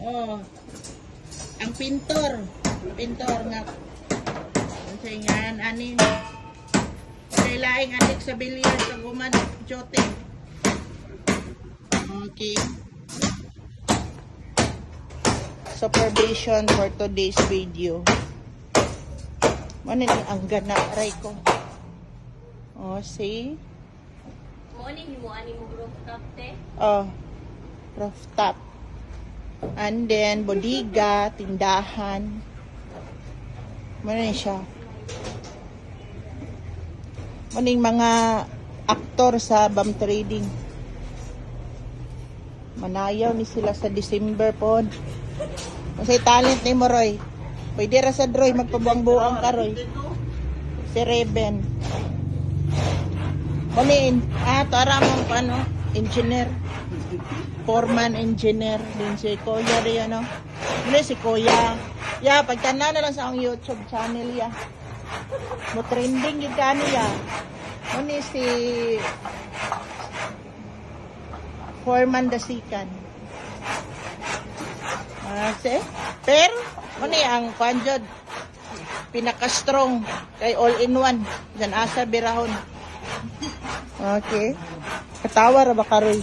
Oh. Ang pintor. Pintor nga. Kasi nga, ani. Kailaing adik sa bilyar sa guman. Jote. Okay. Supervision for today's video. Ano ang gana, aray ko. Oh, see? Morning mo, ani mo rooftop te? Oh, rooftop. And then, bodega, tindahan. Ano siya? Ano yung mga aktor sa BAM Trading. Manayaw ni sila sa December po. Kasi talent ni mo, Roy. Pwede ra sa Roy, magpabuang-buang ka, Roy. Si Reben. Kunin, tara mong ano, engineer. Foreman engineer. Din si Kuya rin, ano. Hindi, si Kuya. Ya, pagtanda na lang sa akong YouTube channel, ya. Mo trending yun ka niya. Kunin si Foreman Dasikan. Pero, ano ang panjod pinaka-strong kay all-in-one dyan asa birahon. Okay, katawa ra ba karoy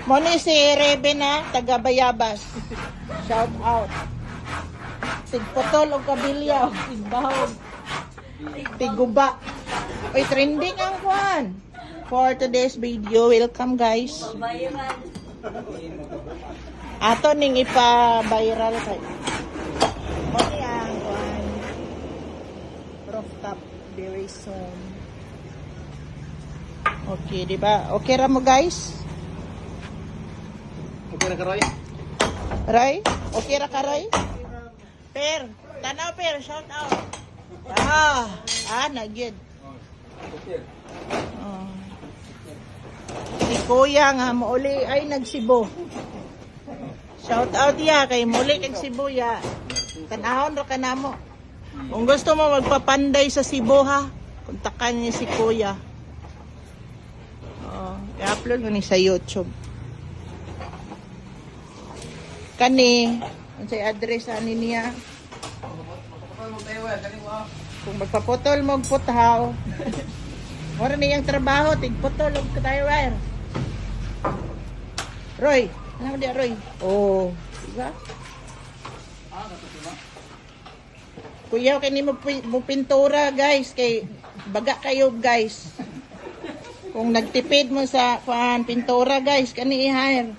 mo ni si Rebe na taga Bayabas, shout out. Tigpotol o kabilya tigbahog tiguba. Oy, trending ang kwan for today's video. Welcome guys. Ato ning ipa-viral kay. Moni ang one rooftop very soon. Okay, di ba? Okay ra mo guys? Okay na ka, Roy? Roy? Okay ra ka, Roy? Per, tanaw per, shout out. Nagyod. Si Kuya nga mauli ay nagsibo. Shout out ya kay muli kay Cebu ya. Tanahon ra kanamo. Kung gusto mo magpapanday sa Cebu ha, kontakan niyo si Kuya. I-upload mo ni sa YouTube. Kani, ang sa address ani niya. Kung magpaputol mo putaw. Ora niyang trabaho, tigputol og kataywer. Roy, ano dia Roy? Oh, diba? Kuya, kay ni mo pintura guys, kay baga kayo guys. Kung nagtipid mo sa pintura guys, kani i-hire.